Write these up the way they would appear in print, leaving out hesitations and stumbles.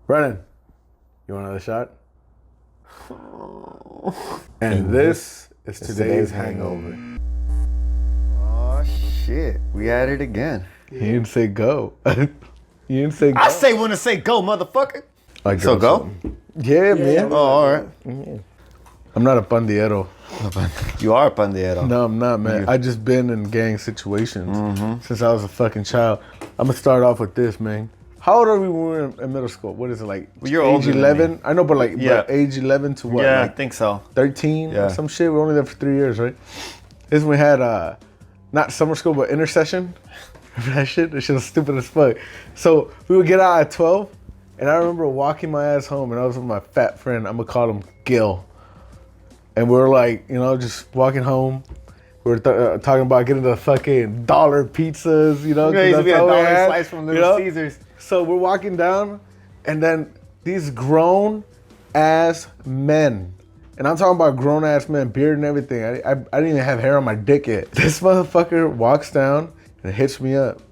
Brennan, you want another shot? And this is today's hangover. Oh, shit. We at it again. He didn't say go. You didn't say go. I say when to say go, motherfucker. Like So go? Yeah, man. Oh, all right. I'm not a pandiero. You are a pandiero. No, I'm not, man. I just been in gang situations since I was a fucking child. I'm gonna start off with this, man. How old are we when we were in middle school? What is it, like Well, you're age older than 11? me. I know, but like Yeah. but age 11 to what? Yeah, Like I think so. 13 Yeah. or some shit. We were only there for 3 years, right? This when we had not summer school, but intercession. Remember that shit? That shit was stupid as fuck. So we would get out at 12, and I remember walking my ass home, and I was with my fat friend. I'm gonna call him Gil. And we were like, you know, just walking home. We were talking about getting the fucking dollar pizzas, you know? 'cause Yeah, used to that's be a all we dollar had, slice from you Little know? Caesars. So we're walking down, and then these grown ass men, and I'm talking about grown ass men, beard and everything. I didn't even have hair on my dick yet. This motherfucker walks down and hits me up,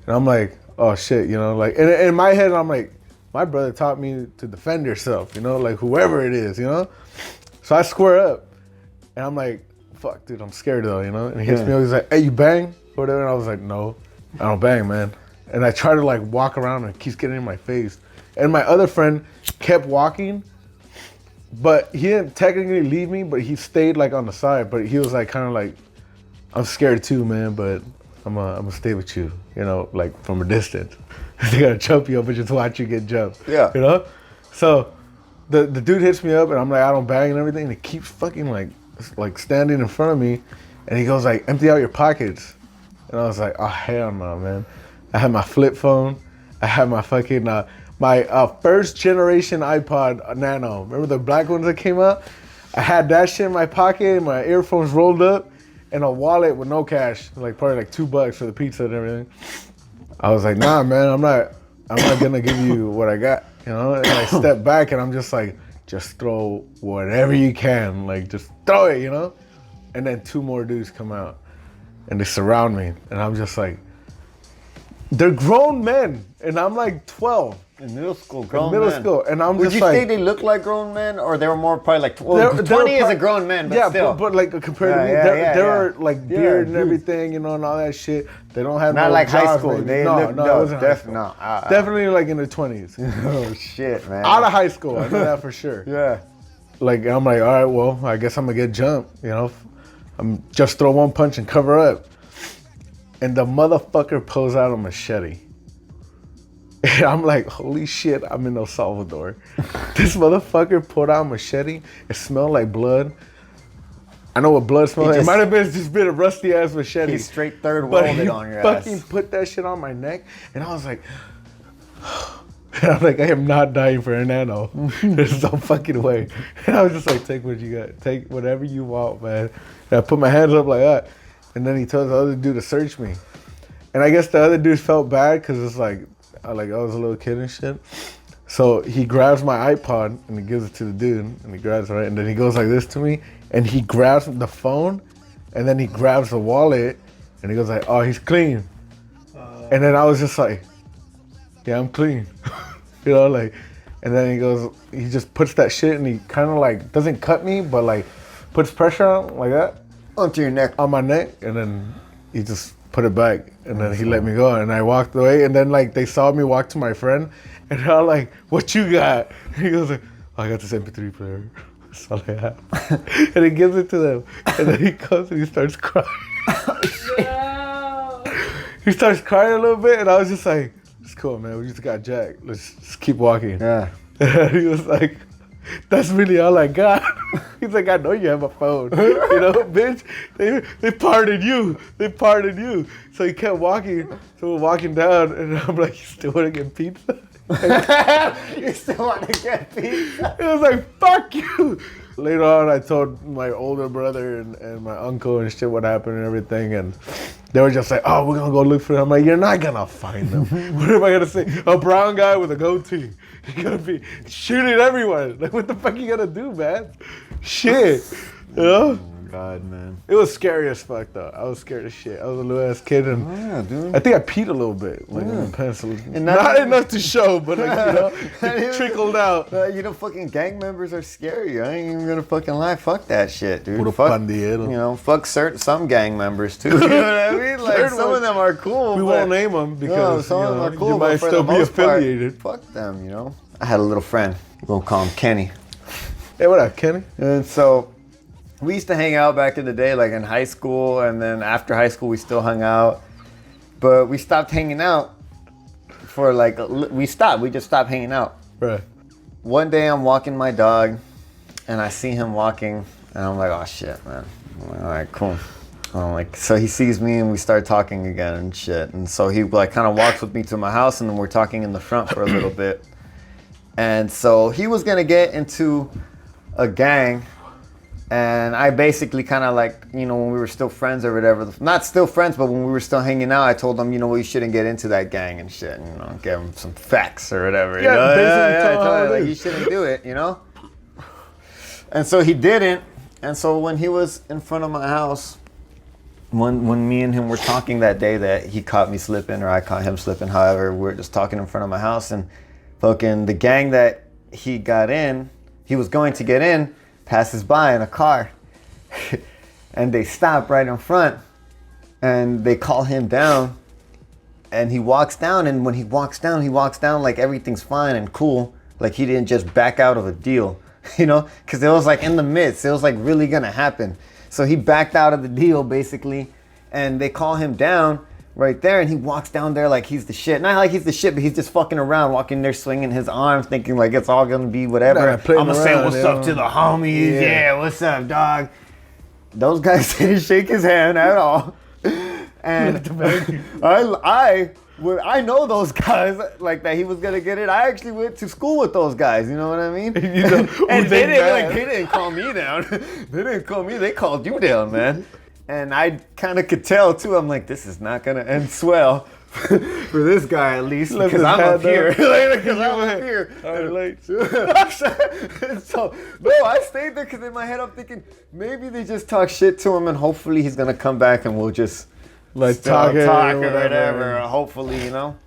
and I'm like, oh shit, you know, like, and in my head I'm like, my brother taught me to defend yourself, you know, like whoever it is, you know. So I square up, and I'm like, fuck, dude, I'm scared though, you know. And he hits me up. He's like, hey, you bang or whatever, and I was like, no, I don't bang, man. And I try to like walk around and it keeps getting in my face. And my other friend kept walking, but he didn't technically leave me, but he stayed like on the side. But he was like kind of like, I'm scared too, man, but I'm gonna stay with you, you know, like from a distance. They gotta jump you up and just watch you get jumped. Yeah. You know? So the dude hits me up and I'm like, I don't bang and everything. And he keeps fucking like standing in front of me, and he goes like, empty out your pockets. And I was like, oh hell no, man. I had my flip phone. I had my fucking, my first generation iPod Nano. Remember the black ones that came out? I had that shit in my pocket, my earphones rolled up, and a wallet with no cash. Like probably like $2 for the pizza and everything. I was like, nah, man, I'm not gonna give you what I got, you know? And I step back and I'm just like, just throw whatever you can. Like, just throw it, you know? And then 2 more dudes come out and they surround me. And I'm just like, they're grown men, and I'm like 12. In middle school, In middle school, and I'm Would just you like, say they look like grown men, or they were more probably like 20 is a grown man, but yeah, still. but like compared to me, they're like beard and everything, you know, and all that shit. They don't have Not no like high jobs, school. maybe. They no, look, it wasn't high school. Definitely like in their 20s. Oh shit, man. Out of high school, I know that for sure. Yeah. Like I'm like, all right, well, I guess I'm gonna get jumped, you know. I'm just throw one punch and cover up, and the motherfucker pulls out a machete. And I'm like, holy shit, I'm in El Salvador. This motherfucker pulled out a machete. It smelled like blood. I know what blood smells like. It might have been just been a rusty ass machete. He straight third But rolled he it on your fucking ass. put that shit on my neck, and I was like, and I'm like, I am not dying for a nano. There's no fucking way. And I was just like, take what you got. Take whatever you want, man. And I put my hands up like that. And then he tells the other dude to search me. And I guess the other dude felt bad because it's like I was a little kid and shit. So he grabs my iPod and he gives it to the dude. And he grabs it, right? And then he goes like this to me. And he grabs the phone. And then he grabs the wallet. And he goes like, oh, he's clean. And then I was just like, yeah, I'm clean. You know, like, and then he just puts that shit and he kind of like, doesn't cut me, but like puts pressure on like that. Onto your neck. On my neck. And then he just put it back. And then he let me go. And I walked away. And then like they saw me walk to my friend. And they're all like, what you got? And he goes like, oh, I got this MP3 player. That's all I have. And he gives it to them. And then he comes and he starts crying. No. He starts crying a little bit. And I was just like, it's cool, man. We just got jacked. Let's just keep walking. Yeah. And he was like, that's really all I got. He's like, I know you have a phone. You know, bitch, they pardoned you. They pardoned you. So he kept walking. So we're walking down, and I'm like, you still want to get pizza? You still want to get pizza? It was like, fuck you. Later on, I told my older brother and my uncle and shit what happened and everything, and they were just like, oh, we're gonna go look for them. I'm like, you're not gonna find them. What am I gonna say? A brown guy with a goatee. You're gonna be shooting everyone. Like, what the fuck you gonna do, man? Shit. You know? God, man. It was scary as fuck though. I was scared as shit. I was a little ass kid and Yeah, dude. I think I peed a little bit, like in the pencil. And not enough to show, but like, you know, it trickled out. You know, fucking gang members are scary. I ain't even gonna fucking lie. Fuck that shit, dude. Puro Fuck, pandillero. you know, fuck some gang members too. You know what I mean? Like some of them are cool. We won't name them because some of them are cool, you might but for still the be most part, affiliated. fuck them, you know. I had a little friend. We'll call him Kenny. Hey, what up, Kenny? And so we used to hang out back in the day, like in high school, and then after high school we still hung out. But we stopped hanging out for like, we just stopped hanging out. Right. One day I'm walking my dog and I see him walking and I'm like, oh shit, man. I'm like, all right, cool. I'm like, so he sees me and we start talking again and shit. And so he like kind of walks with me to my house and then we're talking in the front for a little bit. And so he was gonna get into a gang, and I basically kind of like, you know, when we were still friends or whatever, not still friends, but when we were still hanging out, I told him, you know, well, you shouldn't get into that gang and shit, and, you know, give him some facts or whatever. Yeah, you know? basically I told him, like, you shouldn't do it, you know? And so he didn't, and so when he was in front of my house, when me and him were talking that day that he caught me slipping or I caught him slipping, however, we were just talking in front of my house, and fucking the gang that he was going to get in, passes by in a car. And they stop right in front and they call him down and he walks down, and when he walks down like everything's fine and cool. Like he didn't just back out of a deal, you know, because it was like in the midst, it was like really gonna happen. So he backed out of the deal basically, and they call him down right there, and he walks down there like he's the shit. Not like he's the shit, but he's just fucking around, walking there swinging his arms, thinking like it's all gonna be whatever. I'm gonna say what's up to the homies. Yeah, what's up, dog? Those guys didn't shake his hand at all. And I know those guys like that he was gonna get it. I actually went to school with those guys. You know what I mean? You know, and they didn't call me down. They didn't call me. They called you down, man. And I kind of could tell too. I'm like, this is not gonna end swell for this guy at least, because I'm up here. Because I'm up here. So no, I stayed there because in my head I'm thinking maybe they just talk shit to him and hopefully he's gonna come back and we'll just like talk or whatever. Hopefully, you know.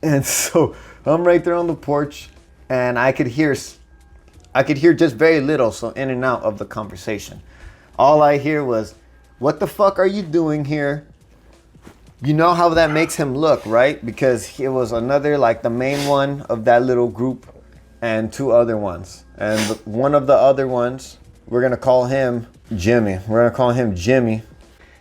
And so I'm right there on the porch, and I could hear just very little, so in and out of the conversation. All I hear was, "What the fuck are you doing here?" You know how that makes him look, right? Because he was another, like the main one of that little group, and two other ones. And one of the other ones, we're gonna call him Jimmy.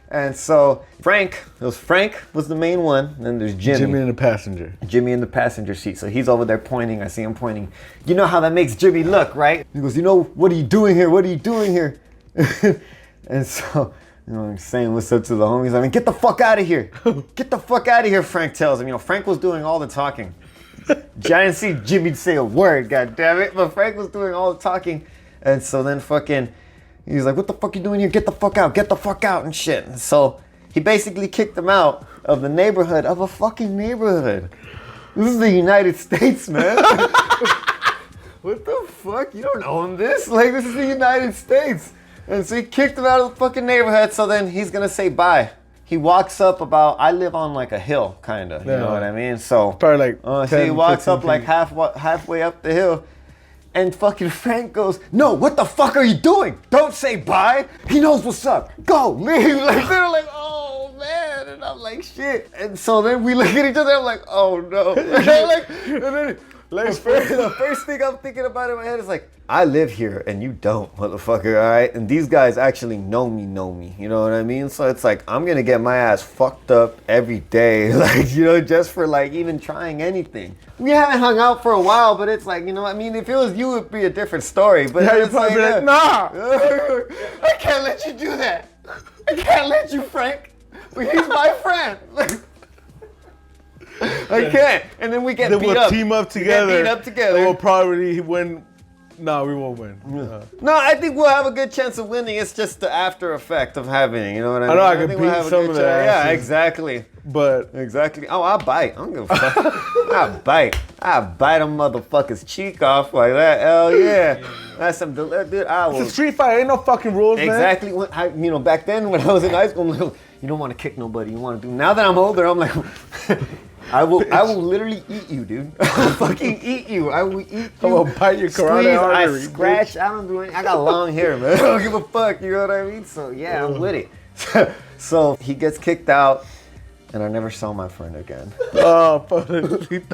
And so Frank was the main one. Then there's Jimmy. Jimmy in the passenger. Jimmy in the passenger seat. So he's over there pointing. I see him pointing. You know how that makes Jimmy look, right? He goes, you know, what are you doing here? What are you doing here? And so, you know, I'm saying what's up to the homies. I mean, get the fuck out of here. Get the fuck out of here, Frank tells him. You know, Frank was doing all the talking. I didn't see Jimmy say a word, god damn it. But Frank was doing all the talking. And so then fucking, he's like, what the fuck you doing here? Get the fuck out and shit. And so he basically kicked him out of the neighborhood, of a fucking neighborhood. This is the United States, man. What the fuck? You don't own this? Like, this is the United States. And so he kicked him out of the fucking neighborhood, so then he's gonna say bye. He walks up I live on like a hill, kinda, you know what I mean? So, probably like 10, so he walks up feet. like halfway up the hill, and fucking Frank goes, no, what the fuck are you doing? Don't say bye. He knows what's up. Go, leave. Like, they're like, oh man, and I'm like, shit. And so then we look at each other, I'm like, oh no. And then the first thing I'm thinking about in my head is like, I live here and you don't, motherfucker, all right? And these guys actually know me, you know what I mean? So it's like, I'm gonna get my ass fucked up every day, like, you know, just for like even trying anything. We haven't hung out for a while, but it's like, you know, I mean, if it was you, it'd be a different story. But yeah, you'd probably be like, nah. I can't let you do that. I can't let you, Frank. He's my friend. I can't. And then we get beat up. We'll team up together. And we'll probably win No, we won't win. No, I think we'll have a good chance of winning. It's just the after effect of having it. You know what I mean? I know I could think beat we'll have a some good of their chance. Yeah, asses. exactly. But Exactly. Oh, I'll bite. I don't give a fuck. I'll bite. I'll bite a motherfucker's cheek off like that. Hell yeah. That's some dude. I will. it's a street fight. Ain't no fucking rules, Exactly. When back then when I was in high school, I'm like, you don't want to kick nobody. You want to do. Now that I'm older, I'm like, I will literally eat you, dude. I will fucking eat you. I will eat you. I'm gonna bite your carotid Squeeze, artery. I scratch. I don't do anything. I got long hair, man. I don't give a fuck. You know what I mean? So yeah, I'm with it. So he gets kicked out, and I never saw my friend again. Oh, fucking.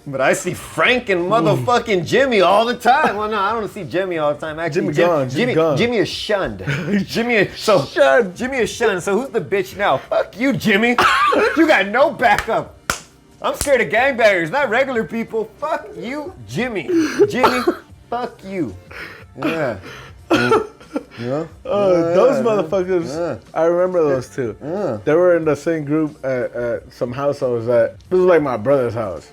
But I see Frank and motherfucking Jimmy all the time. Well, no, I don't see Jimmy all the time. Actually, Jimmy gone. Jimmy is shunned. Jimmy is shunned. So who's the bitch now? Fuck you, Jimmy. You got no backup. I'm scared of gangbangers, not regular people. Fuck you, Jimmy. Jimmy, fuck you. Yeah. Those motherfuckers, I remember those two. They were in the same group at some house I was at. This was like my brother's house.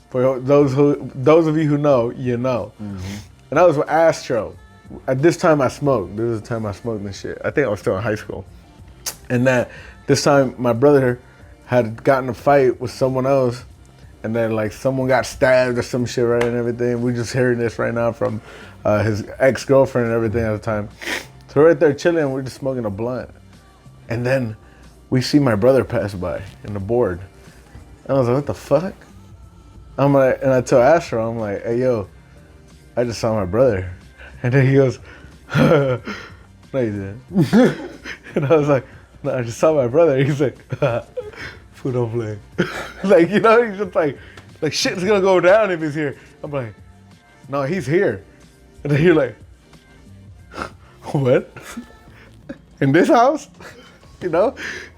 For those of you who know, you know. And I was with Astro. At this time I smoked. This was the time I smoked and shit. I think I was still in high school. And this time my brother had gotten a fight with someone else, and then like someone got stabbed or some shit, right, and everything. We're just hearing this right now from his ex-girlfriend and everything at the time. So we're right there chilling, we're just smoking a blunt. And then we see my brother pass by in the board. And I was like, what the fuck? I'm like, and I tell Astro, I'm like, hey yo, I just saw my brother. And then he goes, no you didn't. And I was like, no, I just saw my brother. He's like, food don't play. Like, you know, he's just like shit's gonna go down if he's here. I'm like, no, he's here. And then you're like, what? In this house? You know?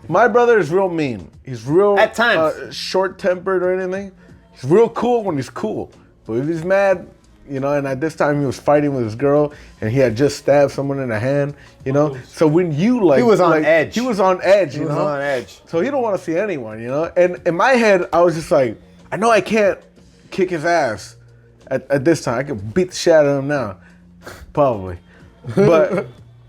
My brother is real mean. He's real at times short-tempered or anything. He's real cool when he's cool. But if he's mad, you know, and at this time he was fighting with his girl and he had just stabbed someone in the hand, you know? So when you like... He was on edge. He was on edge, you know? He was on edge. So he don't want to see anyone, you know? And in my head, I was just like, I know I can't kick his ass at this time. I could beat the shit out of him now. Probably. But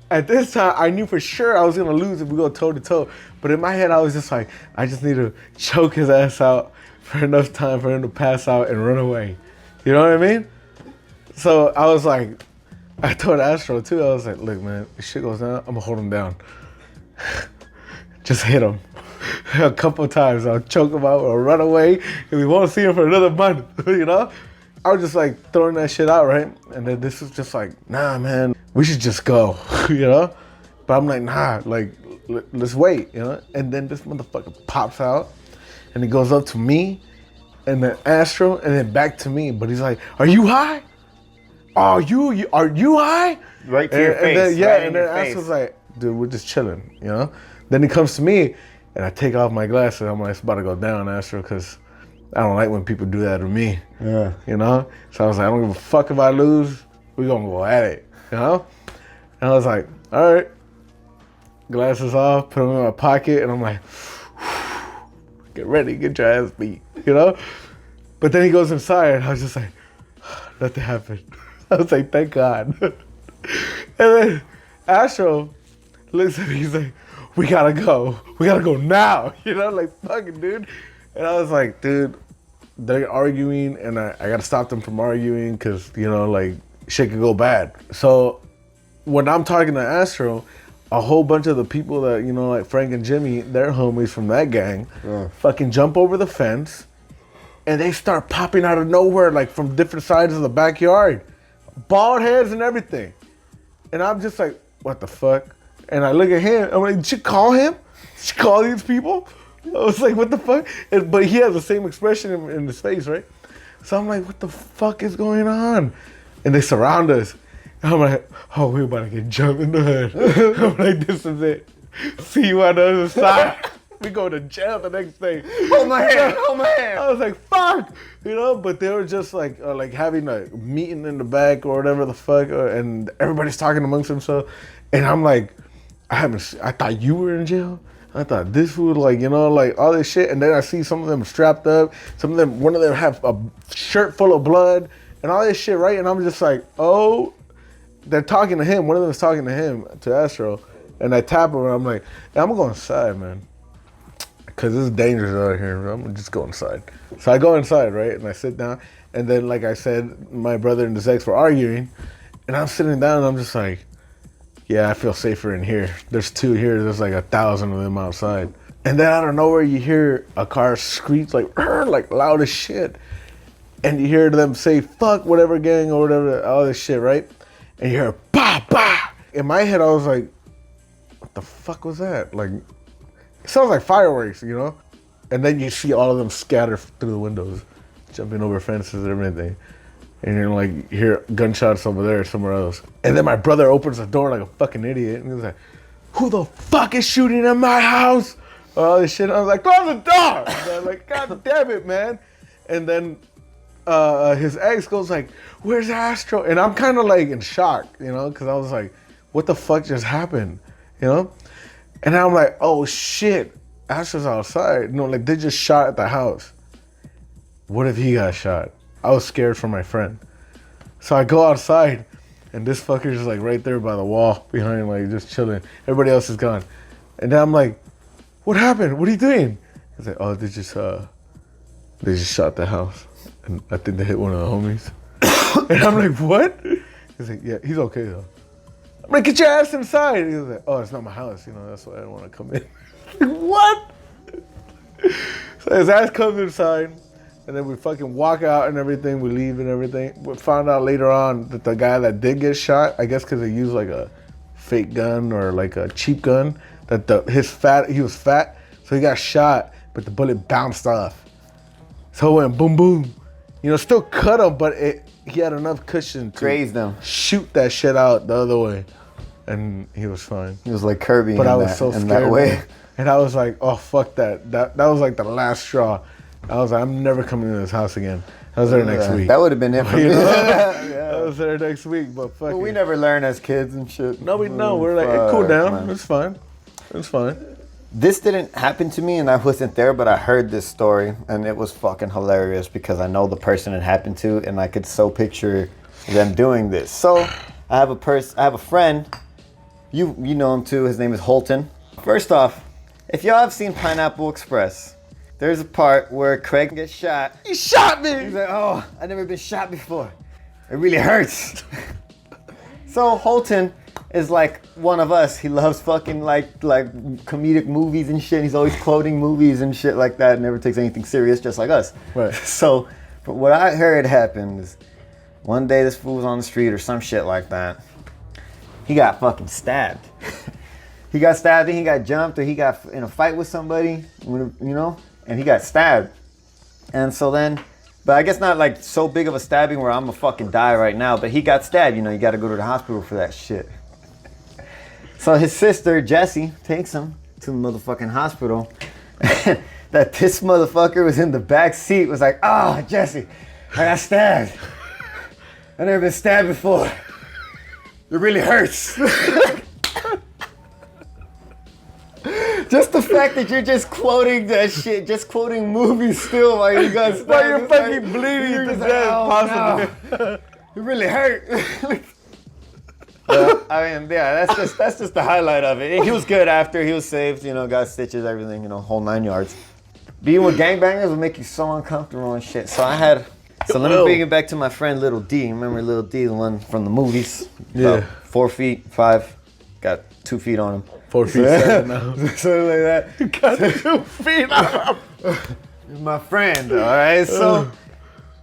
at this time, I knew for sure I was going to lose if we go toe-to-toe. But in my head, I was just like, I just need to choke his ass out for enough time for him to pass out and run away. You know what I mean? So I was like, I told Astro too, I was like, look man, if shit goes down, I'm gonna hold him down. Just hit him. A couple of times, I'll choke him out or run away and we won't see him for another month, you know? I was just like throwing that shit out, right? And then this was just like, nah man, we should just go, you know? But I'm like, nah, like, let's wait, you know? And then this motherfucker pops out and he goes up to me and then Astro and then back to me. But he's like, are you high? Are you high? Right to your face. Then, yeah, right and then Astro's like, dude, we're just chilling, you know? Then he comes to me and I take off my glasses. I'm like, it's about to go down, Astro, because I don't like when people do that to me. Yeah. You know? So I was like, I don't give a fuck if I lose. We're gonna go at it, you know? And I was like, all right. Glasses off, put them in my pocket, and I'm like, get ready, get your ass beat, you know? But then he goes inside, and I was just like, nothing happened. I was like, thank God. And then Astro looks at me, he's like, we gotta go now, you know, like fucking dude. And I was like, dude, they're arguing, and I gotta stop them from arguing, because, you know, like, shit could go bad. So when I'm talking to Astro, a whole bunch of the people that, you know, like Frank and Jimmy, they're homies from that gang, fucking jump over the fence and they start popping out of nowhere, like from different sides of the backyard. Bald heads and everything. And I'm just like, what the fuck? And I look at him, I'm like, did you call him? Did you call these people? I was like, what the fuck? But he has the same expression in his face, right? So I'm like, what the fuck is going on? And they surround us. I'm like, oh, we're about to get jumped in the hood. I'm like, this is it. See you on the other side. We go to jail the next day. Hold my hand, hold my hand. I was like, fuck, you know. But they were just like having a meeting in the back or whatever the fuck, and everybody's talking amongst themselves. And I'm like, I thought you were in jail. I thought this was like, you know, like all this shit. And then I see some of them strapped up. Some of them, one of them have a shirt full of blood. and all this shit, right? And I'm just like, oh, they're talking to him. One of them is talking to him, to Astro. And I tap him and I'm like, hey, I'm gonna go inside, man. Cause it's dangerous out here. I'm gonna just go inside. So I go inside, right? And I sit down. And then, like I said, my brother and his ex were arguing. And I'm sitting down and I'm just like, yeah, I feel safer in here. There's 2 here. There's like 1,000 of them outside. And then out of nowhere, you hear a car screech like loud as shit. And you hear them say, fuck whatever gang or whatever, all this shit, right? And you hear, bah, bah. In my head, I was like, what the fuck was that? Like, it sounds like fireworks, you know? And then you see all of them scatter through the windows, jumping over fences and everything. And you're like, you hear gunshots over there, somewhere else. And then my brother opens the door like a fucking idiot. And he's like, who the fuck is shooting in my house? All this shit. I was like, close the door. And I'm like, God damn it, man. And then his ex goes like, where's Astro? And I'm kind of like in shock, you know? Because I was like, what the fuck just happened? You know? And I'm like, oh shit, Astro's outside. No, like they just shot at the house. What if he got shot? I was scared for my friend. So I go outside and this fucker's just like right there by the wall behind, like just chilling. Everybody else is gone. And then I'm like, what happened? What are you doing? He's like, oh, they just shot the house. And I think they hit one of the homies. And I'm like, what? He's like, yeah, he's okay though. I'm like, get your ass inside. He was like, oh, it's not my house, you know, that's why I don't want to come in. Like, what? So his ass comes inside, and then we fucking walk out and everything, we leave and everything. We found out later on that the guy that did get shot, I guess because they used like a fake gun or like a cheap gun, that he was fat, so he got shot, but the bullet bounced off. So it went boom, boom. You know, still cut him, but he had enough cushion to grazed him, shoot that shit out the other way. And he was fine. He was like Kirby, but I was so scared. That way. And I was like, oh, fuck that. That was like the last straw. I was like, I'm never coming to this house again. I was there next week. That would have been it for me. Yeah. I was there next week, but fuck we never learn as kids and shit. No, we're like, hey, cool down. Man. It's fine. It's fine. This didn't happen to me and I wasn't there, but I heard this story and it was fucking hilarious because I know the person it happened to and I could so picture them doing this. So I have a friend, you know him too, his name is Holton. First off, if y'all have seen Pineapple Express, there's a part where Craig gets shot. He shot me! He's like, oh, I've never been shot before. It really hurts. So Holton is like one of us. He loves fucking like comedic movies and shit. He's always quoting movies and shit like that. Never takes anything serious, just like us. Right. So, but what I heard happened is one day this fool was on the street or some shit like that. He got fucking stabbed. He got stabbed and he got jumped or he got in a fight with somebody, you know, and he got stabbed. And so then, but I guess not like so big of a stabbing where I'm gonna fucking die right now, but he got stabbed, you know, you gotta go to the hospital for that shit. So his sister, Jessie, takes him to the motherfucking hospital. That this motherfucker was in the back seat, was like, oh, Jessie, I got stabbed. I've never been stabbed before. It really hurts. Just the fact that you're just quoting that shit, just quoting movies still while you got stabbed. While you're fucking bleeding to death, possibly. No. It really hurt. I mean, yeah, that's just the highlight of it. He was good after, he was saved, you know, got stitches, everything, you know, whole 9 yards. Being with gangbangers would make you so uncomfortable and shit. So let me bring it back to my friend Little D. Remember Little D, the one from the movies? Yeah. About 4 feet, 5, got 2 feet on him. 4 feet 7 now. Something like that. You got 2 feet on him. He's my friend, all right? So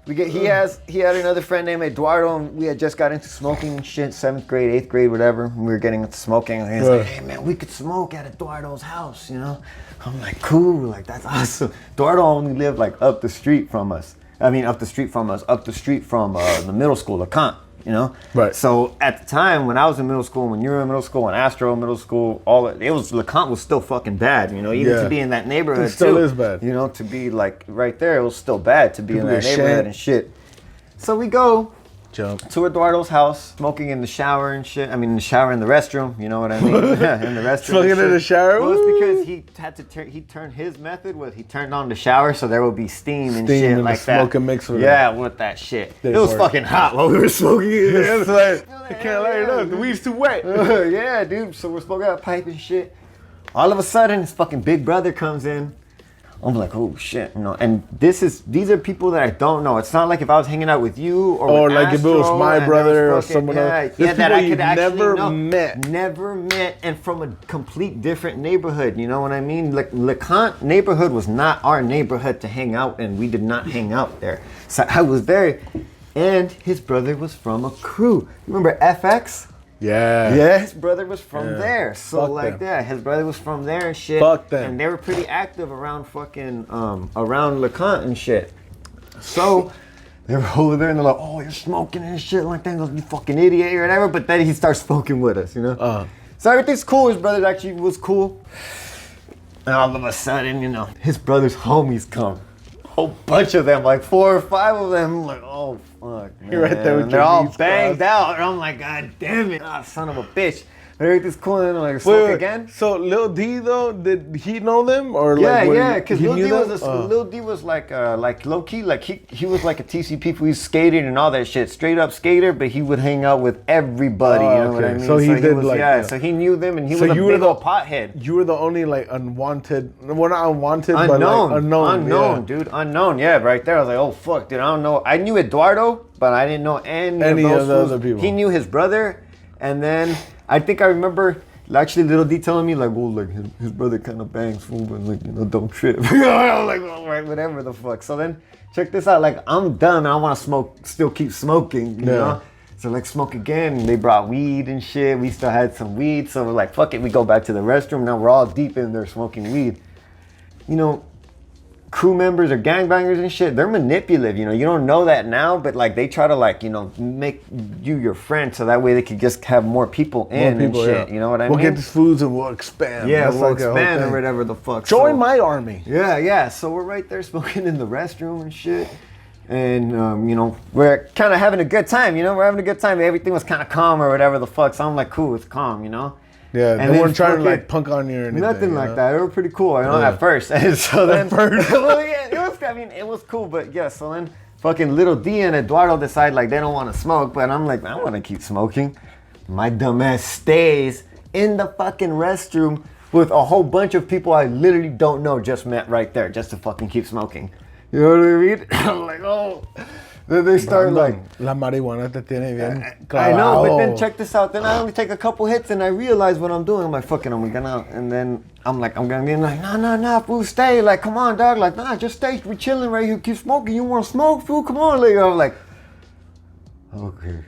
he had another friend named Eduardo, and we had just got into smoking and shit, 7th grade, 8th grade, whatever. We were getting into smoking, and he was like, hey man, we could smoke at Eduardo's house, you know? I'm like, cool, like that's awesome. Eduardo only lived like up the street from us. Up the street from the middle school, LeConte, you know? Right. So at the time, when I was in middle school, when you were in middle school, when Astro in middle school, LeConte was still fucking bad, you know? Even to be in that neighborhood, it still is bad. You know, to be like right there, it was still bad to be in that neighborhood and shit. So we go Jump. to Eduardo's house, smoking in the shower and shit. I mean, in the shower in the restroom. You know what I mean? Yeah, in the restroom. Smoking in the shower. Well, it's because he had to he turned his method was he turned on the shower so there would be steam and shit and like the that. smoke and mix with yeah, with that shit. It Didn't was work. fucking hot while we were smoking it. It's like, I can't light it up. The weed's too wet. Yeah, dude. So we're smoking out a pipe and shit. All of a sudden, his fucking big brother comes in. I'm like, oh shit, you know. And these are people that I don't know. It's not like if I was hanging out with you or with like if it was Astro my and brother there or was fucking- someone else. Yeah, There's that I people could you've actually never know. met. Never met, and from a complete different neighborhood. You know what I mean? Like LeConte neighborhood was not our neighborhood to hang out, and we did not hang out there. So I was very. And his brother was from a crew. Remember FX? Yeah. Yeah, his brother was from Yeah. there. So Fuck like them. that, his brother was from there and shit. Fuck them. And they were pretty active around fucking around LeConte and shit. So they were over there and they're like, oh, you're smoking and shit like that. He goes, you fucking idiot or whatever. But then he starts smoking with us, you know? So everything's cool. His brother actually was cool. And all of a sudden, you know, his brother's homies come. Whole bunch of them, like 4 or 5 of them. I'm like, oh fuck, man. You're right there with And your they're all knees banged crossed. out. And I'm like, god damn it, son of a bitch. But everything's cool and then I'm like, smoke again? So Lil D though, did he know them or Yeah, like? yeah, because he Lil knew D them? was Lil D was like low key, like he was like a TCP who was skating and all that shit, straight up skater, but he would hang out with everybody. Oh, you know what I okay. mean? So he did was, like yeah, that. so he knew them and he So was a you were big the- old pothead. You were the only like unwanted, well not unwanted, but Unknown, like unknown, yeah. dude, unknown. Yeah, right there. I was like, oh fuck, dude, I don't know. I knew Eduardo, but I didn't know any of of the those other fools. people. He knew his brother, and then I think I remember actually Little D telling me like, oh, like his brother kind of bangs fool, but like you know, don't trip. I was like, all right, whatever the fuck. So then check this out. Like I'm done. I want to smoke, still keep smoking. You know. So like smoke again. They brought weed and shit. We still had some weed. So we're like, fuck it. We go back to the restroom. Now we're all deep in there smoking weed. You know, crew members or gangbangers and shit, they're manipulative. You know, you don't know that now, but like they try to like, you know, make you your friend so that way they could just have more people in and shit. Yeah. You know what I We'll mean? get these foods and we'll expand. Yeah, That's we'll like a whole expand or thing. whatever the fuck. Join So- my army. Yeah. So we're right there smoking in the restroom and shit. And, you know, we're kind of having a good time, you know? We're having a good time. Everything was kind of calm or whatever the fuck. So I'm like, cool, it's calm, you know? Yeah, And they then weren't trying to fucking- like punk on you or anything. Nothing you like know? that. They were pretty cool, you know, Yeah. at first. And so then, first. well, yeah, it was, I mean, it was cool, but yeah, so then fucking Little D and Eduardo decide like they don't want to smoke, but I'm like, I want to keep smoking. My dumb ass stays in the fucking restroom with a whole bunch of people I literally don't know, just met right there, just to fucking keep smoking. You know what I mean? I'm like, oh. Then they start like, La marihuana te tiene bien I know, but then clavado. check this out. Then I only take a couple hits and I realize what I'm doing. I'm like, fucking, I'm gonna, and then I'm gonna be like, nah, fool, stay. Like, come on, dog. Like, nah, just stay. We're chilling right here. Keep smoking. You want to smoke, fool? Come on. Like, I'm like, okay.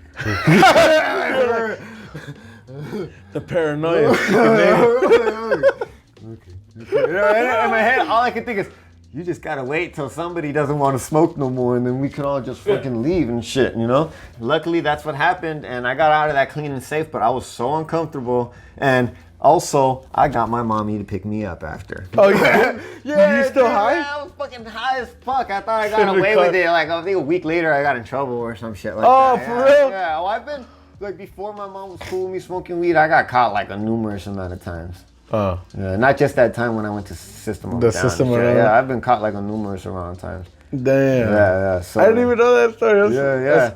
The paranoia. Okay. You know, in my head, all I can think is, you just gotta wait till somebody doesn't want to smoke no more, and then we can all just fucking leave and shit, you know? Luckily, that's what happened, and I got out of that clean and safe, but I was so uncomfortable, and also, I got my mommy to pick me up after. Oh yeah, Yeah, you still dude, high? I was fucking high as fuck. I thought I got Should've away cut. with it. Like, I think a week later, I got in trouble or some shit like Oh, that. for Yeah, real? Yeah, well, I've been, like, before my mom was cool with me smoking weed, I got caught, like, a numerous amount of times. Oh, Yeah, not just that time when I went to System of a The Down System and of shit. a Down. Yeah, I've been caught, like, a numerous amount of times. damn. Yeah, so. I didn't even know that story. Yeah.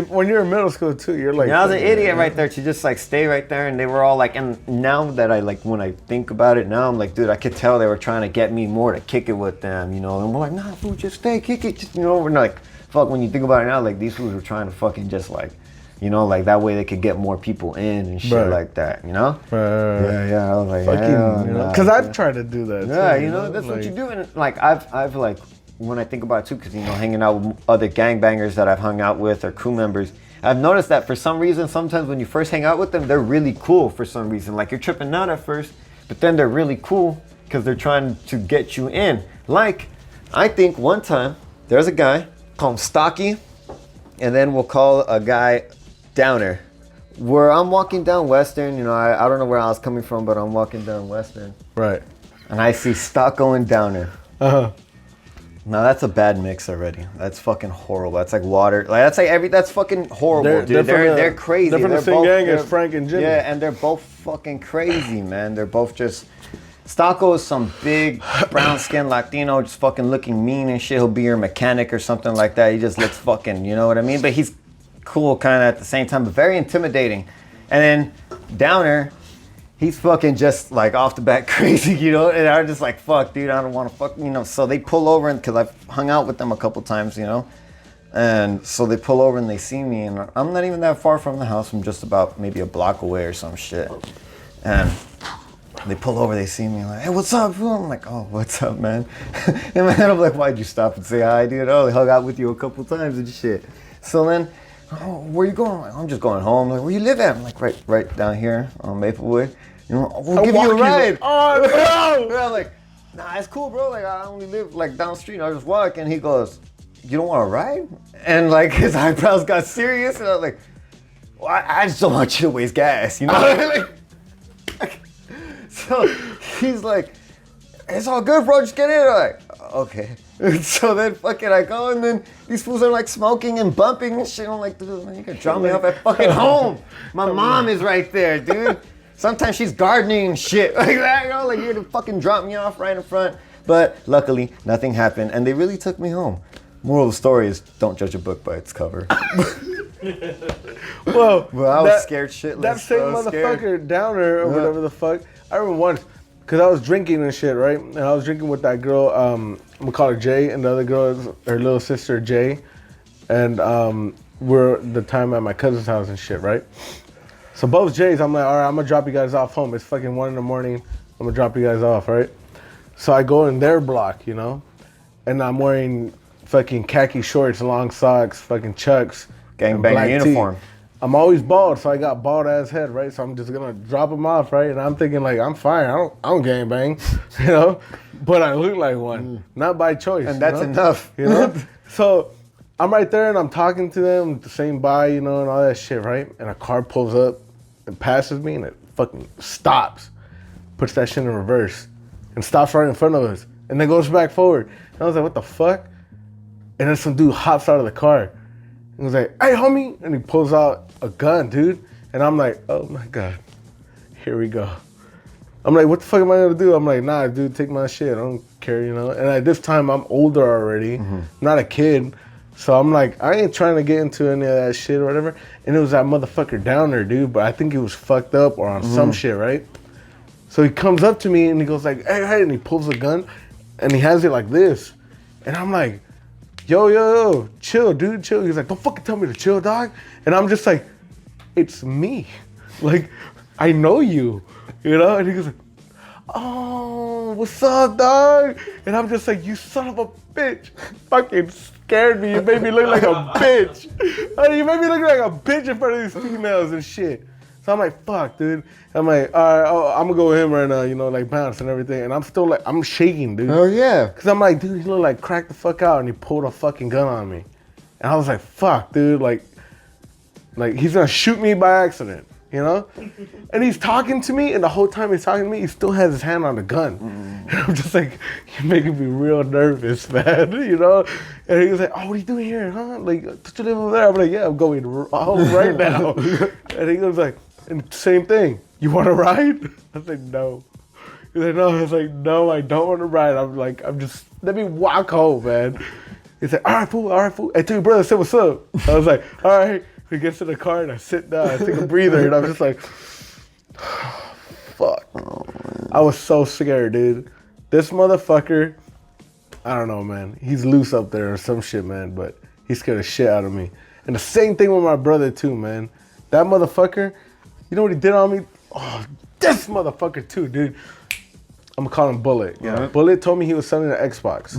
When you're in middle school too, you're like. Yeah, I was an idiot right there to just like stay right there, and they were all like, and now that I like, when I think about it now, I'm like, dude, I could tell they were trying to get me more to kick it with them, you know, and we're like, nah, fool, just stay, kick it, just, you know, we're like, fuck, when you think about it now, like, these fools were trying to fucking just like, you know, like that way they could get more people in and shit Right. like that, you know? Right. Yeah, I was like, Fucking, hell you know, nah, because I've dude. tried to do that. Yeah, too, you know, that's what like- you do. And like, I've like, when I think about it too, because, you know, hanging out with other gangbangers that I've hung out with or crew members, I've noticed that for some reason, sometimes when you first hang out with them, they're really cool for some reason. Like, you're tripping out at first, but then they're really cool because they're trying to get you in. Like, I think one time, there's a guy called Stocky, and then we'll call a guy Downer. Where I'm walking down Western, you know, I don't know where I was coming from, but I'm walking down Western. Right. And I see Stocko and Downer. Uh huh. No, that's a bad mix already. That's fucking horrible. That's like water. Like that's fucking horrible, dude. They're crazy. They're from the same gang as Frank and Jimmy. Yeah, and they're both fucking crazy, man. They're both just. Stocco is some big brown-skinned Latino, just fucking looking mean and shit. He'll be your mechanic or something like that. He just looks fucking, you know what I mean? But he's cool kind of at the same time, but very intimidating. And then Downer, he's fucking just like off the bat crazy, you know? And I'm just like, fuck, dude, I don't want to fuck, you know? So they pull over, and because I've hung out with them a couple times, you know? And so they pull over and they see me, and I'm not even that far from the house. I'm just about maybe a block away or some shit. And they pull over, they see me, like, hey, what's up? I'm like, oh, what's up, man? In my head, I'm like, why'd you stop and say hi, dude? Oh, they hung out with you a couple times and shit. So then, oh, where you going? I'm like, I'm just going home. Like, where you live at? I'm like, right down here on Maplewood. You know, we'll give you a ride. Oh, no! And I'm like, nah, it's cool, bro. Like, I only live like down the street. I'll just walk. And he goes, you don't want to ride? And like, his eyebrows got serious. And I was like, well, I just don't want you to waste gas, you know? Like, so he's like, it's all good, bro, just get in. I'm like, okay. So then fucking I go, and then these fools are like smoking and bumping and shit. I'm like, dude, man, you can drop me off at fucking home. My mom is right there, dude. Sometimes she's gardening and shit like that, you know, like you're gonna fucking drop me off right in front. But luckily, nothing happened, and they really took me home. Moral of the story is, don't judge a book by its cover. Well, I was scared shitless. That same motherfucker, Downer, or whatever the fuck. I remember once, because I was drinking and shit, right? And I was drinking with that girl, I'm gonna call her Jay, and the other girl is her little sister, Jay. And we're the time at my cousin's house and shit, right? So both Jays, I'm like, all right, I'm gonna drop you guys off home. It's fucking 1 a.m. I'm gonna drop you guys off, right? So I go in their block, you know? And I'm wearing fucking khaki shorts, long socks, fucking Chucks. Gangbang uniform. Tee. I'm always bald, so I got bald ass head, right? So I'm just gonna drop him off, right? And I'm thinking like, I'm fine. I don't gangbang, you know? But I look like one, not by choice. And that's enough, you know? So I'm right there and I'm talking to them, saying bye, you know, and all that shit, right? And a car pulls up and passes me, and it fucking stops, puts that shit in reverse, and stops right in front of us, and then goes back forward. And I was like, what the fuck? And then some dude hops out of the car. He was like, hey, homie. And he pulls out a gun, dude. And I'm like, oh my God, here we go. I'm like, what the fuck am I gonna do? I'm like, nah, dude, take my shit. I don't care, you know? And at this time, I'm older already, not a kid. So I'm like, I ain't trying to get into any of that shit or whatever. And it was that motherfucker Downer, dude. But I think he was fucked up or on some shit, right? So he comes up to me and he goes like, hey, and he pulls a gun and he has it like this. And I'm like, yo, chill, dude, chill. He's like, don't fucking tell me to chill, dog. And I'm just like, it's me. Like, I know you, you know? And he goes like, oh, what's up, dog? And I'm just like, you son of a bitch. Fucking scared me. You made me look like a bitch. You made me look like a bitch in front of these females and shit. So I'm like, fuck, dude. I'm like, all right, I'm gonna go with him right now, you know, like bounce and everything. And I'm still like, I'm shaking, dude. Oh, yeah. Cause I'm like, dude, he looked like cracked the fuck out, and he pulled a fucking gun on me. And I was like, fuck, dude, like he's gonna shoot me by accident, you know? And he's talking to me, and the whole time he's talking to me, he still has his hand on the gun. And I'm just like, you're making me real nervous, man, you know? And he was like, oh, what are you doing here, huh? Like, don't you live over there? I'm like, yeah, I'm going home right now. And he was like, and same thing, you want to ride? I was like, no. He's like, no. I was like, no, I don't want to ride. I'm just, let me walk home, man. He's like, all right, fool. Hey, tell your brother, say what's up. I was like, all right. He gets in the car and I sit down, I take a breather, and I'm just like, fuck. I was so scared, dude. This motherfucker, I don't know, man. He's loose up there or some shit, man, but he scared the shit out of me. And the same thing with my brother, too, man. That motherfucker, you know what he did on me? Oh, this motherfucker, too, dude. I'm gonna call him Bullet. Yeah. Right. Bullet told me he was selling an Xbox.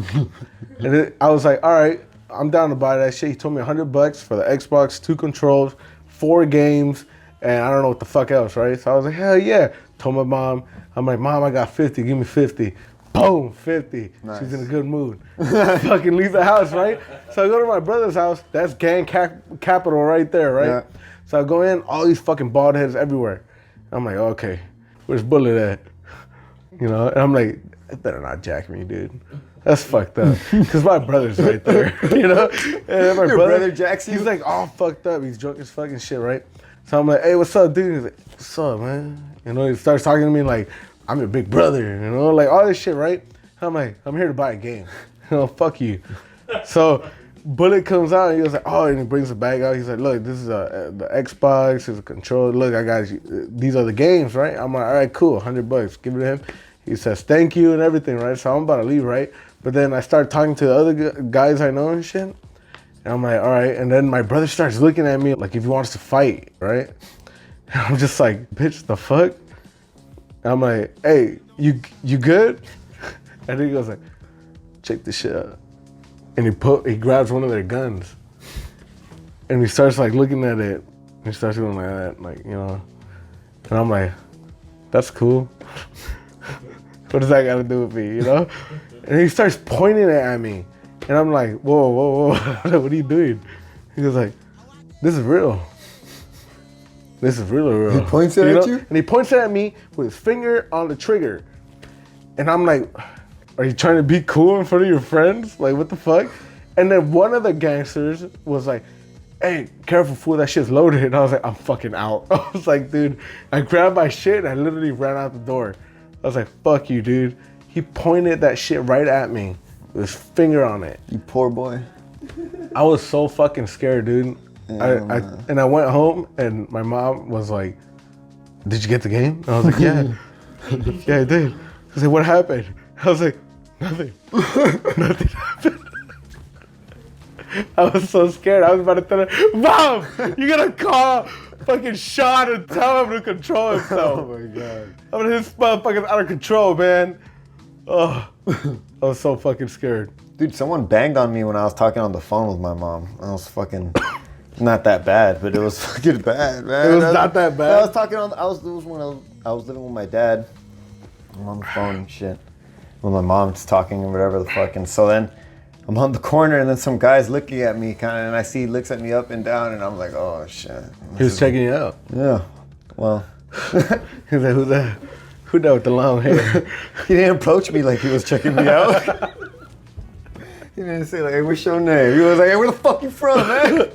And I was like, all right, I'm down to buy that shit. He told me $100 for the Xbox, 2 controls, 4 games, and I don't know what the fuck else, right? So I was like, hell yeah. Told my mom, I'm like, Mom, I got 50, give me 50. Boom, 50. Nice. She's in a good mood. Fucking leave the house, right? So I go to my brother's house. That's gang capital right there, right? Yeah. So I go in, all these fucking bald heads everywhere. I'm like, okay, where's Bullet at? You know, and I'm like, it better not jack me, dude. That's fucked up. Cause my brother's right there, you know. And then my brother jacks you? He's like all fucked up. He's drunk as fucking shit, right? So I'm like, hey, what's up, dude? He's like, what's up, man? You know, he starts talking to me like, I'm your big brother, you know, like all this shit, right? I'm like, I'm here to buy a game. You know, fuck you. So Bullet comes out and he was like, oh, and he brings the bag out. He's like, look, this is the Xbox, this is a controller. Look, I got you. These are the games, right? I'm like, all right, cool, $100. Give it to him. He says, thank you and everything, right? So I'm about to leave, right? But then I start talking to the other guys I know and shit. And I'm like, all right. And then my brother starts looking at me like if he wants to fight, right? And I'm just like, bitch, the fuck? And I'm like, hey, you good? And he goes like, check this shit out. And he grabs one of their guns. And he starts like looking at it. And he starts doing like that, like, you know. And I'm like, that's cool. What does that got to do with me, you know? And he starts pointing it at me. And I'm like, whoa. What are you doing? He goes like, this is real. This is really real. He points it at you? And he points it at me with his finger on the trigger. And I'm like, are you trying to be cool in front of your friends? Like, what the fuck? And then one of the gangsters was like, hey, careful, fool, that shit's loaded. And I was like, I'm fucking out. I was like, dude, I grabbed my shit and I literally ran out the door. I was like, fuck you, dude. He pointed that shit right at me with his finger on it. You poor boy. I was so fucking scared, dude. I went home and my mom was like, did you get the game? And I was like, yeah. Yeah, I did. She said, what happened? I was like, nothing. Nothing happened. I was so scared. I was about to tell her, Mom, you gotta call fucking Sean and tell him to control himself. Oh my God. I mean, this motherfucker's out of control, man. Oh, I was so fucking scared. Dude, someone banged on me when I was talking on the phone with my mom. I was fucking, not that bad, but it was fucking bad, man. It was not that bad? I was talking on, it was when I was living with my dad. I'm on the phone and shit. When my mom's talking and whatever the fuck. And so then I'm on the corner and then some guy's looking at me kind of, and I see he looks at me up and down and I'm like, oh shit. He was checking you out. Yeah. Well. He's like, who that with the long hair? He didn't approach me like he was checking me out. He didn't say like, hey, what's your name? He was like, hey, where the fuck you from, man?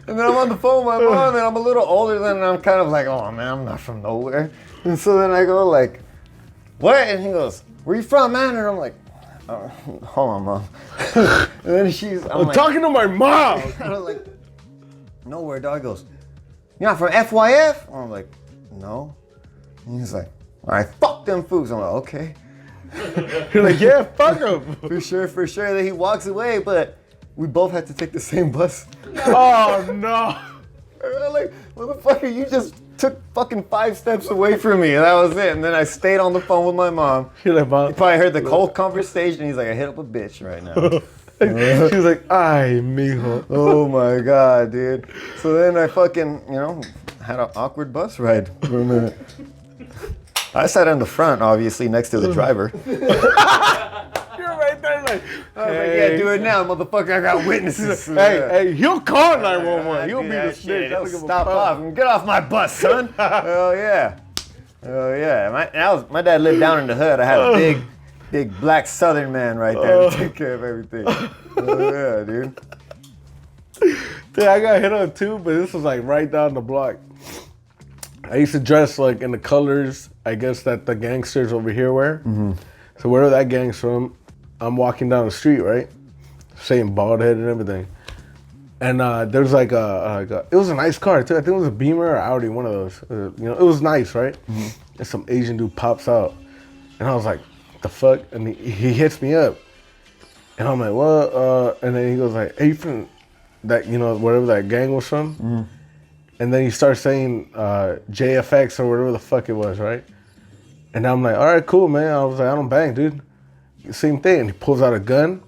And then I'm on the phone with my mom and I'm a little older than, and I'm kind of like, oh man, I'm not from nowhere. And so then I go like, what? And he goes, where you from, man? And I'm like, oh, hold on, Mom. And then I'm like, talking to my mom. And I'm like, nowhere, dog. He goes, you're not from FYF? And I'm like, no. And he's like, all right, fuck them fools. I'm like, okay. You're like, yeah, fuck them. For sure. Then he walks away, but we both had to take the same bus. Oh, no. And I'm like, motherfucker, you just took fucking 5 steps away from me, and that was it. And then I stayed on the phone with my mom. You're like, Mom. He probably heard the whole conversation. He's like, I hit up a bitch right now. She was like, ay, mijo. Oh my God, dude. So then I fucking, had an awkward bus ride for a minute. I sat in the front, obviously, next to the driver. You're right there, like, I was like, yeah, do it now, motherfucker. I got witnesses. Hey, he'll call 911. He'll be the snitch. Stop off and get off my bus, son. Hell yeah. Hell yeah. My dad lived down in the hood. I had a big black Southern man right there to take care of everything. Oh yeah, dude. Dude, I got hit on too, but this was like right down the block. I used to dress like in the colors, I guess, that the gangsters over here wear. Mm-hmm. So wherever that gang's from, I'm walking down the street, right? Saying bald head and everything. And there's like it was a nice car too. I think it was a Beamer or Audi, one of those. It was nice, right? Mm-hmm. And some Asian dude pops out. And I was like, what the fuck? And he hits me up. And I'm like, what? And then he goes like, hey, you from that, wherever that gang was from? Mm-hmm. And then he starts saying JFX or whatever the fuck it was, right? And I'm like, all right, cool, man. I was like, I don't bang, dude. Same thing. And he pulls out a gun,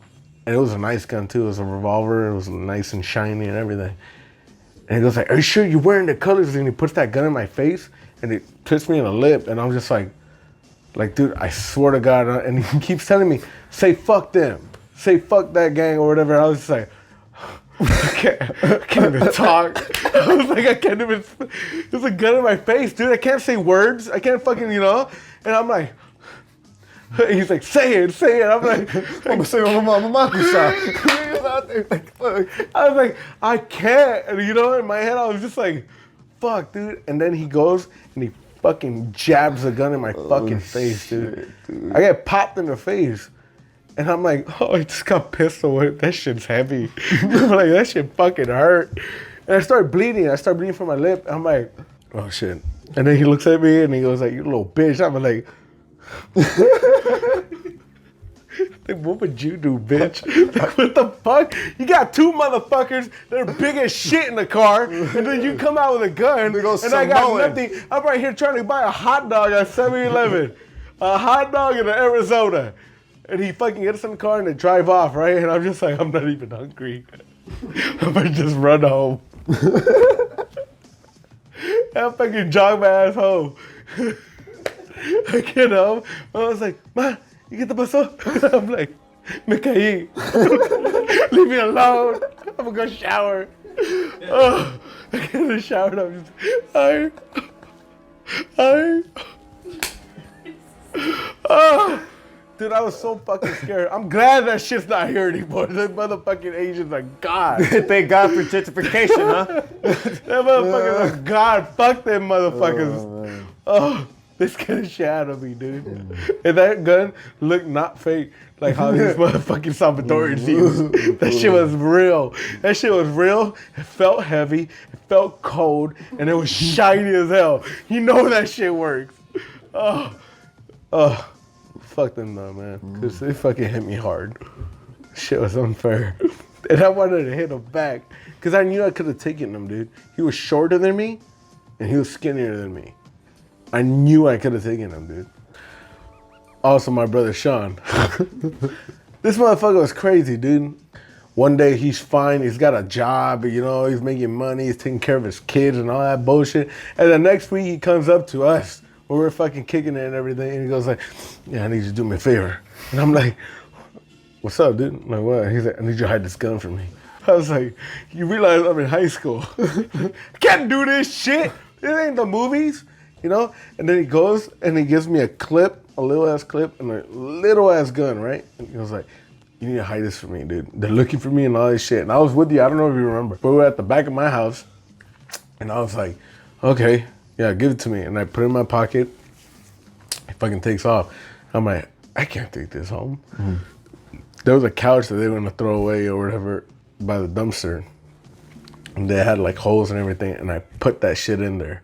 and it was a nice gun too. It was a revolver. It was nice and shiny and everything. And he goes like, are you sure you're wearing the colors? And he puts that gun in my face, and it puts me in the lip, and I'm just like, dude, I swear to God. And he keeps telling me, say fuck them. Say fuck that gang or whatever. I was just like, I can't even talk. I was like, I can't even. There's a gun in my face, dude. I can't say words. I can't fucking, And I'm like, He's like, say it. I'm like, I'm gonna say Mama He was out there like, fuck. I was like, I can't. And you know, in my head, I was just like, fuck, dude. And then he goes and he fucking jabs a gun in my fucking face, dude. I get popped in the face. And I'm like, oh, I just got pissed away. That shit's heavy. I'm like, that shit fucking hurt. And I start bleeding. From my lip. I'm like, oh shit. And then he looks at me and he goes like, you little bitch. I'm like, what would you do, bitch? Like, what the fuck? You got two motherfuckers that are big as shit in the car, and then you come out with a gun, and I got nothing. I'm right here trying to buy a hot dog at 7-Eleven. A hot dog in Arizona. And he fucking gets in the car and they drive off, right? And I'm just like, I'm not even hungry. I'm gonna just run home. I fucking jog my ass home. I get home. I was like, Ma, you get the bus up? I'm like, me caí. Leave me alone. I'm gonna go shower. Oh, I get in the shower and I'm just, oh. Dude, I was so fucking scared. I'm glad that shit's not here anymore. Those motherfucking Asians are God. Thank God for gentrification, huh? That motherfuckers are God. Fuck them motherfuckers. Oh, they scared the shit out of me, dude. And that gun looked not fake. Like how these motherfucking Salvadorians use. That shit was real. It felt heavy. It felt cold. And it was shiny as hell. You know that shit works. Oh. Fuck them though, man. Because they fucking hit me hard. Shit was unfair. And I wanted to hit him back. Because I knew I could have taken him, dude. He was shorter than me. And he was skinnier than me. I knew I could have taken him, dude. Also, my brother Sean. This motherfucker was crazy, dude. One day he's fine. He's got a job. You know, he's making money. He's taking care of his kids and all that bullshit. And the next week he comes up to us. We're fucking kicking it and everything, and he goes like, yeah, I need you to do me a favor. And I'm like, what's up, dude? I'm like, what? He's like, I need you to hide this gun from me. I was like, you realize I'm in high school. I can't do this shit. This ain't the movies, you know? And then he goes and he gives me a clip, a little ass clip, and a little ass gun, right? And he was like, you need to hide this from me, dude. They're looking for me and all this shit. And I was with you, I don't know if you remember, but we were at the back of my house, and I was like, okay. Yeah, give it to me. And I put it in my pocket. It fucking takes off. I'm like, I can't take this home. Mm-hmm. There was a couch that they were going to throw away or whatever by the dumpster. And they had like holes and everything. And I put that shit in there.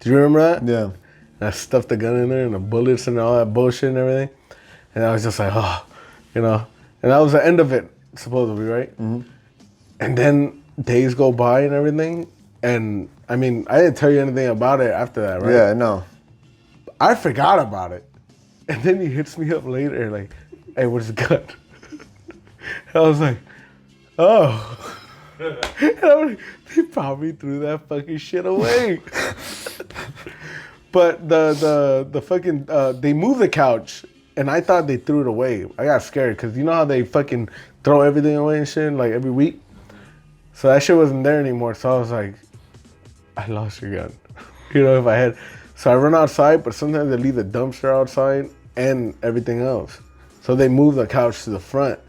Do you remember that? Yeah. And I stuffed the gun in there and the bullets and all that bullshit and everything. And I was just like, oh, you know. And that was the end of it, supposedly, right? Mm-hmm. And then days go by and everything. And I mean, I didn't tell you anything about it after that, right? Yeah, no. I forgot about it. And then he hits me up later like, hey, where's the gun? I was like, oh. And I'm like, they probably threw that fucking shit away. But the fucking, they moved the couch and I thought they threw it away. I got scared because you know how they fucking throw everything away and shit like every week? So that shit wasn't there anymore. So I was like, I lost your gun. You know, if I had. So I run outside, but sometimes they leave the dumpster outside and everything else. So they moved the couch to the front.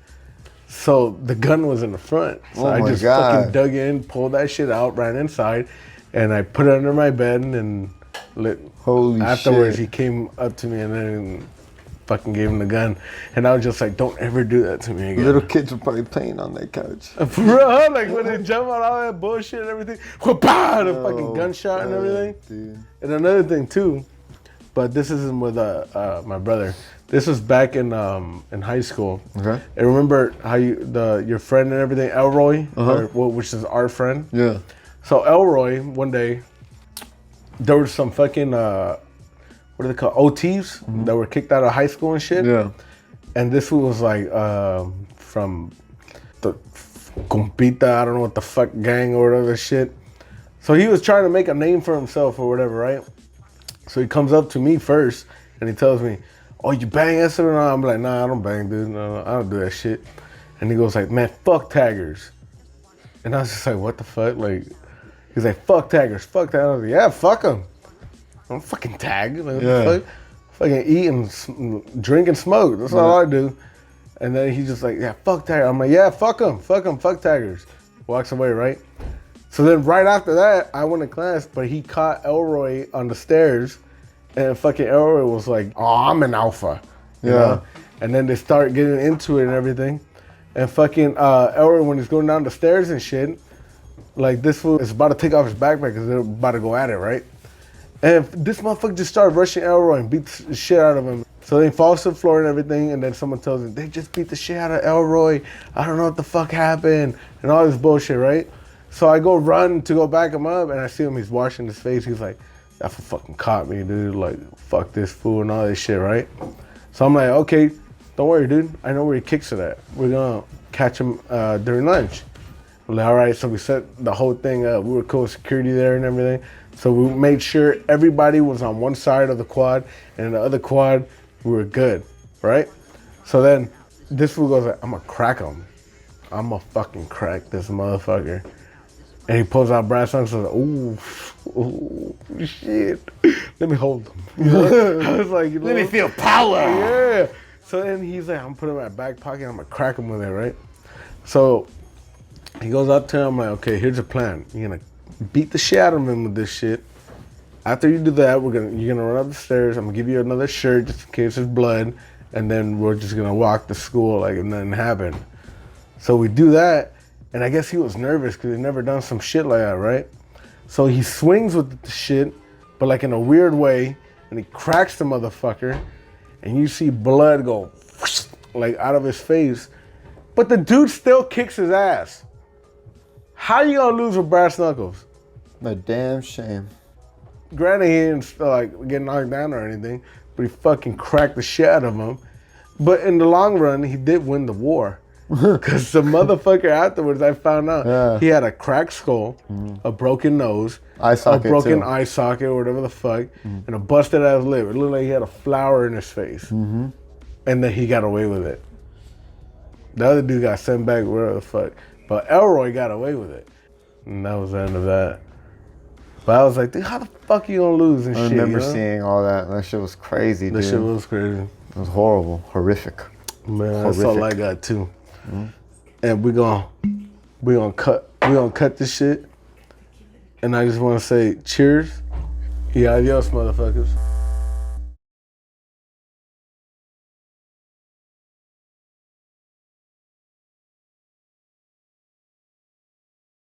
So the gun was in the front. So I just fucking dug in, pulled that shit out, ran inside, and I put it under my bed and afterwards he came up to me and then fucking gave him the gun. And I was just like, don't ever do that to me again. Little kids were probably playing on that couch. Bro, like when they jump on all that bullshit and everything, the fucking gunshot and everything. Dude. And another thing too, but this isn't with my brother. This was back in high school. Okay. And remember how your friend and everything, Elroy, which is our friend. Yeah. So Elroy, one day, there was some fucking what are they called? OTs that were kicked out of high school and shit. Yeah. And this was like from the Compita, I don't know what the fuck gang or whatever shit. So he was trying to make a name for himself or whatever, right? So he comes up to me first and he tells me, oh, you bang us or not? I'm like, nah, I don't bang, dude. No, I don't do that shit. And he goes like, man, fuck taggers. And I was just like, what the fuck? Like, he's like, fuck taggers, fuck that. I was like, yeah, fuck them. I don't fucking tag. Like, what the fuck? fucking eat and drink and smoke. That's all I do. And then he's just like, yeah, fuck Tiger. I'm like, yeah, fuck him, fuck Tigers. Walks away, right? So then right after that, I went to class, but he caught Elroy on the stairs, and fucking Elroy was like, oh, I'm an alpha. You know? And then they start getting into it and everything. And fucking Elroy, when he's going down the stairs and shit, like this fool is about to take off his backpack because they're about to go at it, right? And this motherfucker just started rushing Elroy and beat the shit out of him. So then he falls to the floor and everything, and then someone tells him, they just beat the shit out of Elroy. I don't know what the fuck happened, and all this bullshit, right? So I go run to go back him up, and I see him, he's washing his face. He's like, that fool fucking caught me, dude. Like, fuck this fool and all this shit, right? So I'm like, okay, don't worry, dude. I know where he kicks it at. We're gonna catch him during lunch. We're like, all right, so we set the whole thing up. We were cool with security there and everything. So we made sure everybody was on one side of the quad, and in the other quad, we were good, right? So then this fool goes like, I'm gonna crack him. I'm gonna fucking crack this motherfucker. And he pulls out brass knuckles and like, ooh, shit. Let me hold him. I was like, let me feel power. Yeah. So then he's like, I'm putting him in my back pocket, I'm gonna crack him with it, right? So he goes up to him, I'm like, okay, here's your plan. You're gonna beat the shit out of him with this shit. After you do that, you're gonna run up the stairs. I'm gonna give you another shirt just in case there's blood, and then we're just gonna walk to school like if nothing happened. So we do that, and I guess he was nervous because he'd never done some shit like that, right? So he swings with the shit, but like in a weird way, and he cracks the motherfucker, and you see blood go whoosh, like out of his face, but the dude still kicks his ass. How you gonna lose with brass knuckles? A damn shame. Granted, he didn't like get knocked down or anything, but he fucking cracked the shit out of him. But in the long run, he did win the war. Because the motherfucker afterwards, I found out he had a cracked skull, a broken nose, eye socket a broken too. eye socket or whatever the fuck, and a busted ass lip. It looked like he had a flower in his face. And then he got away with it. The other dude got sent back wherever the fuck. But Elroy got away with it. And that was the end of that. But I was like, dude, how the fuck you gonna lose and shit? I remember you know? seeing all that. That shit was crazy, dude. That shit was crazy. It was horrible. Horrific. Man, that's all I got too. And we gonna cut this shit. And I just wanna say cheers. Yeah, adios, motherfuckers.